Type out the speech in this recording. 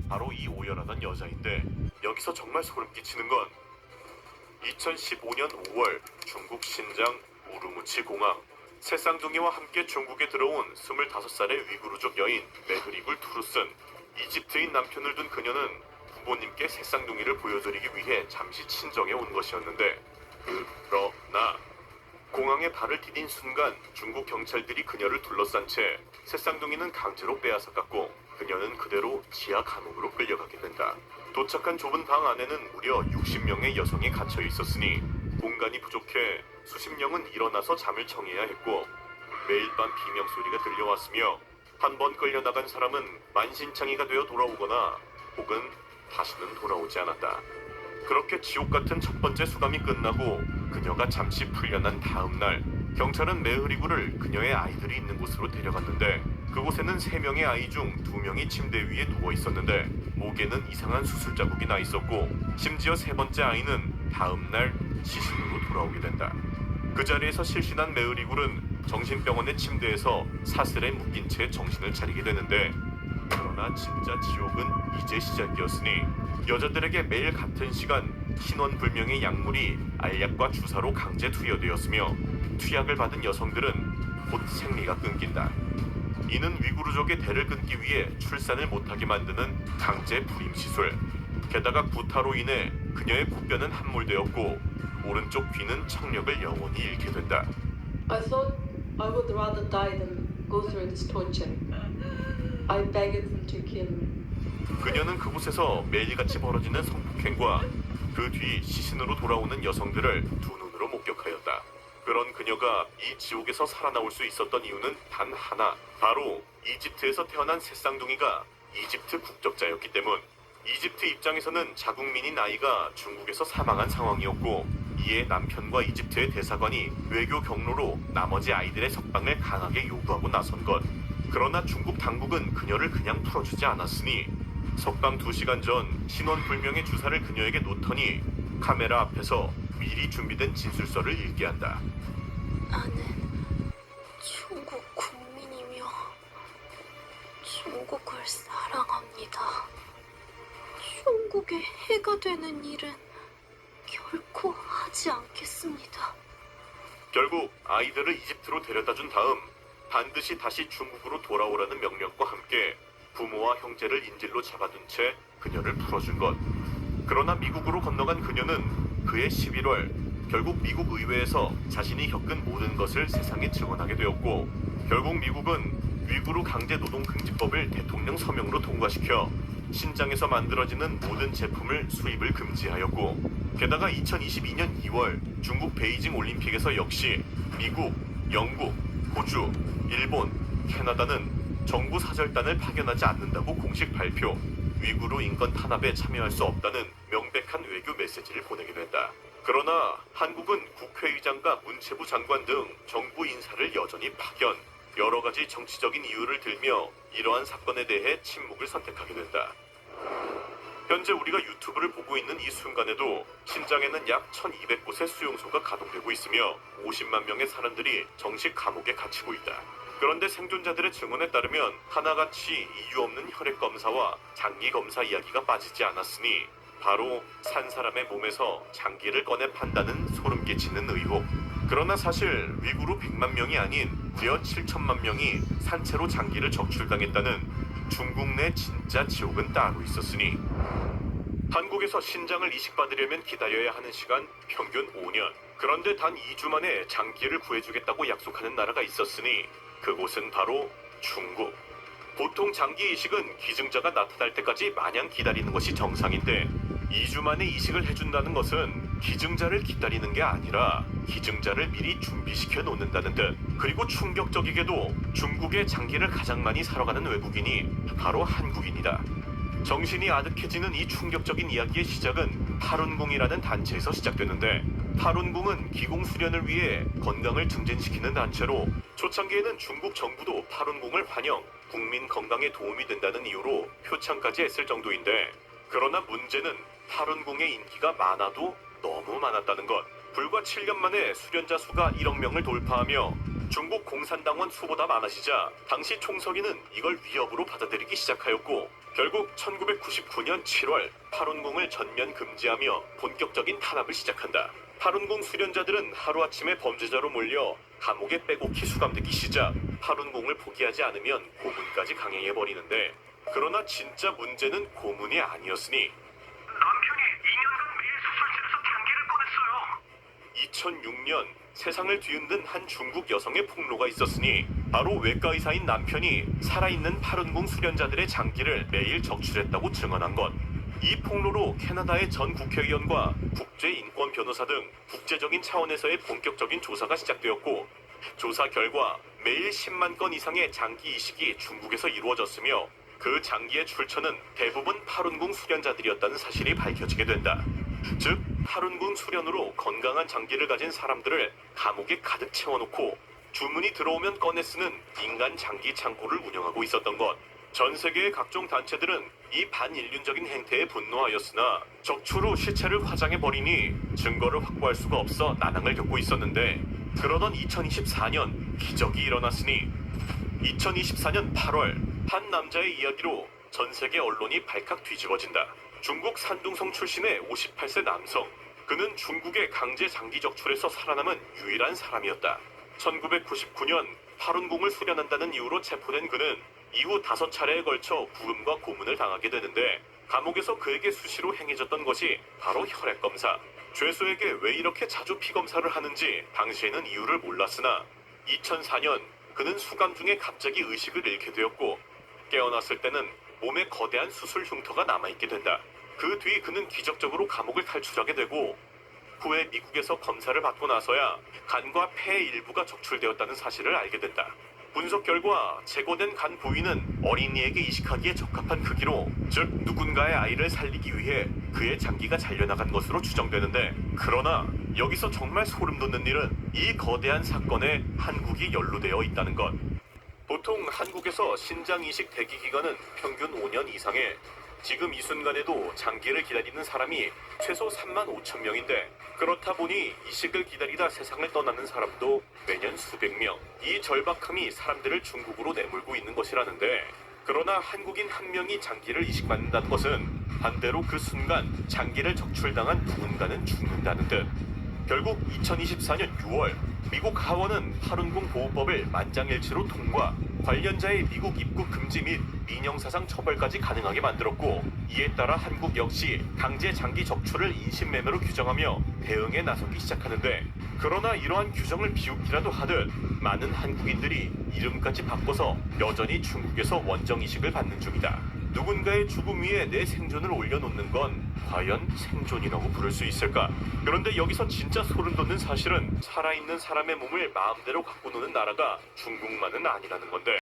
바로 이 오열하던 여자인데, 여기서 정말 소름 끼치는 건 2015년 5월 중국 신장 우르무치 공항, 새쌍둥이와 함께 중국에 들어온 25살의 위구르족 여인 메흐리굴 투르슨. 이집트인 남편을 둔 그녀는 부모님께 새쌍둥이를 보여드리기 위해 잠시 친정에 온 것이었는데, 그러나 공항에 발을 디딘 순간 중국 경찰들이 그녀를 둘러싼 채 새쌍둥이는 강제로 빼앗아갔고, 그녀는 그대로 지하 감옥으로 끌려가게 된다. 도착한 좁은 방 안에는 무려 60명의 여성이 갇혀 있었으니 공간이 부족해 수십 명은 일어나서 잠을 청해야 했고, 매일 밤 비명소리가 들려왔으며 한 번 끌려나간 사람은 만신창이가 되어 돌아오거나 혹은 다시는 돌아오지 않았다. 그렇게 지옥 같은 첫 번째 수감이 끝나고 그녀가 잠시 풀려난 다음 날, 경찰은 메흐리구를 그녀의 아이들이 있는 곳으로 데려갔는데, 그곳에는 3명의 아이 중 2명이 침대 위에 누워 있었는데 목에는 이상한 수술 자국이 나 있었고, 심지어 3번째 아이는 다음 날 시신으로 돌아오게 된다. 그 자리에서 실신한 메흐리굴은 정신병원의 침대에서 사슬에 묶인 채 정신을 차리게 되는데, 그러나 진짜 지옥은 이제 시작이었으니 여자들에게 매일 같은 시간 신원불명의 약물이 알약과 주사로 강제 투여되었으며, 투약을 받은 여성들은 곧 생리가 끊긴다. 이는 위구르족의 대를 끊기 위해 출산을 못하게 만드는 강제 불임 시술. 게다가 구타로 인해 그녀의 코뼈는 함몰되었고 오른쪽 귀는 청력을 영원히 잃게 된다. I thought I would rather die than go through this torture. I begged them to kill me. 그녀는 그곳에서 매일같이 벌어지는 성폭행과 그 뒤 시신으로 돌아오는 여성들을 두 눈으로 목격하였다. 그런 그녀가 이 지옥에서 살아나올 수 있었던 이유는 단 하나, 바로 이집트에서 태어난 새쌍둥이가 이집트 국적자였기 때문. 이집트 입장에서는 자국민인 아이가 중국에서 사망한 상황이었고, 이에 남편과 이집트의 대사관이 외교 경로로 나머지 아이들의 석방을 강하게 요구하고 나선 것. 그러나 중국 당국은 그녀를 그냥 풀어주지 않았으니 석방 2시간 전 신원불명의 주사를 그녀에게 놓더니 카메라 앞에서 미리 준비된 진술서를 읽게 한다. 나는 중국 국민이며 중국을 사랑합니다. 중국의 해가 되는 일은 결코 하지 않겠습니다. 결국 아이들을 이집트로 데려다 준 다음 반드시 다시 중국으로 돌아오라는 명령과 함께 부모와 형제를 인질로 잡아둔 채 그녀를 풀어준 것. 그러나 미국으로 건너간 그녀는 그해 11월 결국 미국 의회에서 자신이 겪은 모든 것을 세상에 증언하게 되었고, 결국 미국은 위구르 강제노동금지법을 대통령 서명으로 통과시켜 신장에서 만들어지는 모든 제품을 수입을 금지하였고, 게다가 2022년 2월 중국 베이징 올림픽에서 역시 미국, 영국, 호주, 일본, 캐나다는 정부 사절단을 파견하지 않는다고 공식 발표, 위구르 인권 탄압에 참여할 수 없다는 명백한 외교 메시지를 보내게 된다. 그러나 한국은 국회의장과 문체부 장관 등 정부 인사를 여전히 파견, 여러 가지 정치적인 이유를 들며 이러한 사건에 대해 침묵을 선택하게 된다. 현재 우리가 유튜브를 보고 있는 이 순간에도 신장에는 약 1200곳의 수용소가 가동되고 있으며 50만 명의 사람들이 정식 감옥에 갇히고 있다. 그런데 생존자들의 증언에 따르면 하나같이 이유 없는 혈액 검사와 장기 검사 이야기가 빠지지 않았으니 바로 산 사람의 몸에서 장기를 꺼내 판다는 소름 끼치는 의혹. 그러나 사실 위구르 100만 명이 아닌 무려 7천만 명이 산채로 장기를 적출당했다는 중국 내 진짜 지옥은 따로 있었으니, 한국에서 신장을 이식받으려면 기다려야 하는 시간 평균 5년. 그런데 단 2주 만에 장기를 구해주겠다고 약속하는 나라가 있었으니 그곳은 바로 중국. 보통 장기 이식은 기증자가 나타날 때까지 마냥 기다리는 것이 정상인데, 2주 만에 이식을 해준다는 것은 기증자를 기다리는 게 아니라 기증자를 미리 준비시켜 놓는다는 뜻. 그리고 충격적이게도 중국의 장기를 가장 많이 사러 가는 외국인이 바로 한국인이다. 정신이 아득해지는 이 충격적인 이야기의 시작은 파룬궁이라는 단체에서 시작되는데, 파룬궁은 기공 수련을 위해 건강을 증진시키는 단체로 초창기에는 중국 정부도 파룬궁을 환영, 국민 건강에 도움이 된다는 이유로 표창까지 했을 정도인데, 그러나 문제는 파룬궁의 인기가 많아도 너무 많았다는 것. 불과 7년 만에 수련자 수가 1억 명을 돌파하며 중국 공산당원 수보다 많아지자 당시 총서기는 이걸 위협으로 받아들이기 시작하였고 결국 1999년 7월 파룬궁을 전면 금지하며 본격적인 탄압을 시작한다. 파룬궁 수련자들은 하루아침에 범죄자로 몰려 감옥에 빼곡히 수감되기 시작 파룬궁을 포기하지 않으면 고문까지 강행해버리는데 그러나 진짜 문제는 고문이 아니었으니 남편이 2년간 매일 수술실에서 단계를 꺼냈어요. 2006년 세상을 뒤흔든 한 중국 여성의 폭로가 있었으니 바로 외과 의사인 남편이 살아있는 파룬궁 수련자들의 장기를 매일 적출했다고 증언한 것. 이 폭로로 캐나다의 전 국회의원과 국제인권 변호사 등 국제적인 차원에서의 본격적인 조사가 시작되었고 조사 결과 매일 10만 건 이상의 장기 이식이 중국에서 이루어졌으며 그 장기의 출처는 대부분 파룬궁 수련자들이었다는 사실이 밝혀지게 된다. 즉 파룬궁 수련으로 건강한 장기를 가진 사람들을 감옥에 가득 채워놓고 주문이 들어오면 꺼내 쓰는 인간 장기 창고를 운영하고 있었던 것. 전 세계의 각종 단체들은 이 반인륜적인 행태에 분노하였으나 적출 후 시체를 화장해버리니 증거를 확보할 수가 없어 난항을 겪고 있었는데 그러던 2024년 기적이 일어났으니 2024년 8월 한 남자의 이야기로 전 세계 언론이 발칵 뒤집어진다. 중국 산둥성 출신의 58세 남성. 그는 중국의 강제 장기 적출에서 살아남은 유일한 사람이었다. 1999년 파룬궁을 수련한다는 이유로 체포된 그는 이후 5차례에 걸쳐 구금과 고문을 당하게 되는데 감옥에서 그에게 수시로 행해졌던 것이 바로 혈액검사. 죄수에게 왜 이렇게 자주 피검사를 하는지 당시에는 이유를 몰랐으나 2004년 그는 수감 중에 갑자기 의식을 잃게 되었고 깨어났을 때는 몸에 거대한 수술 흉터가 남아있게 된다. 그 뒤 그는 기적적으로 감옥을 탈출하게 되고 후에 미국에서 검사를 받고 나서야 간과 폐의 일부가 적출되었다는 사실을 알게 된다. 분석 결과 제거된 간 부위는 어린이에게 이식하기에 적합한 크기로 즉 누군가의 아이를 살리기 위해 그의 장기가 잘려나간 것으로 추정되는데 그러나 여기서 정말 소름 돋는 일은 이 거대한 사건에 한국이 연루되어 있다는 것. 보통 한국에서 신장 이식 대기 기간은 평균 5년 이상에 지금 이 순간에도 장기를 기다리는 사람이 최소 3만 5천 명인데 그렇다 보니 이식을 기다리다 세상을 떠나는 사람도 매년 수백 명. 이 절박함이 사람들을 중국으로 내몰고 있는 것이라는데 그러나 한국인 한 명이 장기를 이식받는다는 것은 반대로 그 순간 장기를 적출당한 누군가는 죽는다는 뜻. 결국 2024년 6월 미국 하원은 파룬궁 보호법을 만장일치로 통과, 관련자의 미국 입국 금지 및 민형사상 처벌까지 가능하게 만들었고 이에 따라 한국 역시 강제 장기 적출을 인신매매로 규정하며 대응에 나서기 시작하는데 그러나 이러한 규정을 비웃기라도 하듯 많은 한국인들이 이름까지 바꿔서 여전히 중국에서 원정이식을 받는 중이다. 누군가의 죽음 위에 내 생존을 올려놓는 건 과연 생존이라고 부를 수 있을까? 그런데 여기서 진짜 소름 돋는 사실은 살아있는 사람의 몸을 마음대로 갖고 노는 나라가 중국만은 아니라는 건데